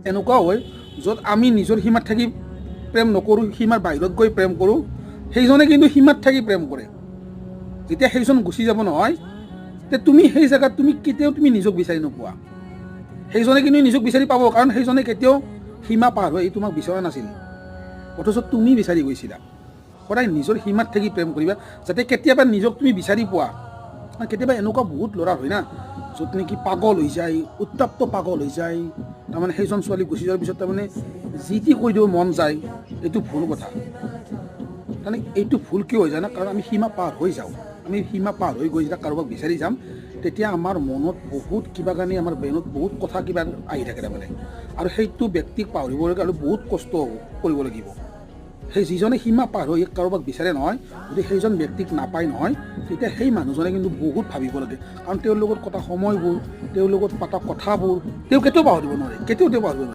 এনেকুৱা হয় য'ত আমি নিজৰ সীমাত থাকি প্ৰেম নকৰোঁ, সীমাৰ বাহিৰত গৈ প্ৰেম কৰোঁ, সেইজনে কিন্তু সীমাত থাকি প্ৰেম কৰে। যেতিয়া সেইজন গুচি যাব নহয়, তে তুমি সেই জেগাত কেতিয়াও নিজক বিচাৰি নোপোৱা। সেইজনে কিন্তু নিজক বিচাৰি পাব, কাৰণ সেইজনে কেতিয়াও সীমা পাৰ হৈ তোমাক বিচৰা নাছিল, অথচ তুমি বিচাৰি গৈছিলা। সদায় নিজৰ সীমাত থাকি প্ৰেম কৰিবা, যাতে কেতিয়াবা নিজক তুমি বিচাৰি পোৱা। কেতিয়াবা এনেকুৱা বহুত ল'ৰা হয় না, য'ত নেকি পাগল হৈ যায়, উত্তাপ্ত পাগল হৈ যায়, তাৰমানে সেইজন ছোৱালী গুচি যোৱাৰ পিছত তাৰমানে যি টি কৈ দিব মন যায়। এইটো ভুল কথা। তাৰমানে এইটো ভুল কিয় হৈ যায় না, কাৰণ আমি সীমা পাৰ হৈ যাওঁ। আমি সীমা পাৰ হৈ গৈ যেতিয়া কাৰোবাক বিচাৰি যাম, তেতিয়া আমাৰ মনত বহুত কিবা কানি, আমাৰ ব্ৰেইনত বহুত কথা কিবা আহি থাকে তাৰমানে, আৰু সেইটো ব্যক্তিক পাহৰিবলৈকে আৰু বহুত কষ্ট কৰিব লাগিব। সেই যিজনে সীমা পাৰ হৈ কাৰোবাক বিচাৰে নহয়, যদি সেইজন ব্যক্তিক নাপায় নহয়, তেতিয়া সেই মানুহজনে কিন্তু বহুত ভাবিব লাগে, কাৰণ তেওঁৰ লগত কটা সময়বোৰ, তেওঁৰ লগত পতা কথাবোৰ তেওঁ কেতিয়াও পাহৰিব নোৱাৰে, কেতিয়াও পাহৰিব নোৱাৰে।